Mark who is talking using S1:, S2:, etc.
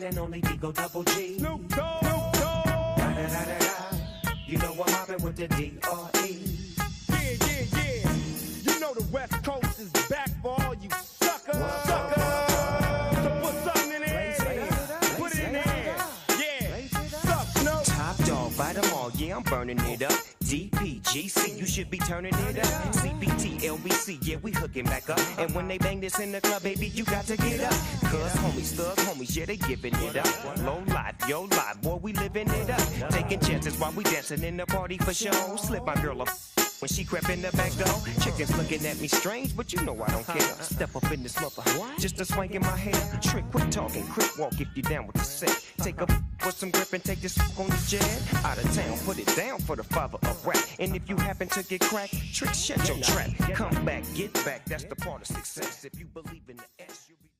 S1: and only Digo Double G.
S2: Snoop Dogg.
S1: Da-da-da-da-da. You know I'm mobbing with the D.R.E.
S2: Yeah. You know the West Coast is back for all you suckers. So put something in there. Put it in there. Yeah. Suck, Snoop.
S3: Top dog, bite them all, yeah, I'm burning it up. DPGC, you should be turning it up. CBT, LBC, yeah, we hooking back up. And when they bang this in the club, baby, you got to get up. Cuz homies, thug homies, yeah, they giving it up. Low life, yo life, boy, we living it up. Taking chances while we dancing in the party for show. Slip my girl up when she crept in the back door. Chickens looking at me strange, but you know I don't care. Step up in this mother, just a swank in my hair. Trick, quit talking, quick walk if you down with the set. Take a with some grip and take this on the jet. Out of town, put it down for the father of rap. And if you happen to get cracked, Trick, shut your trap. Come back, get back, that's the part of success. If you believe in the S, you'll be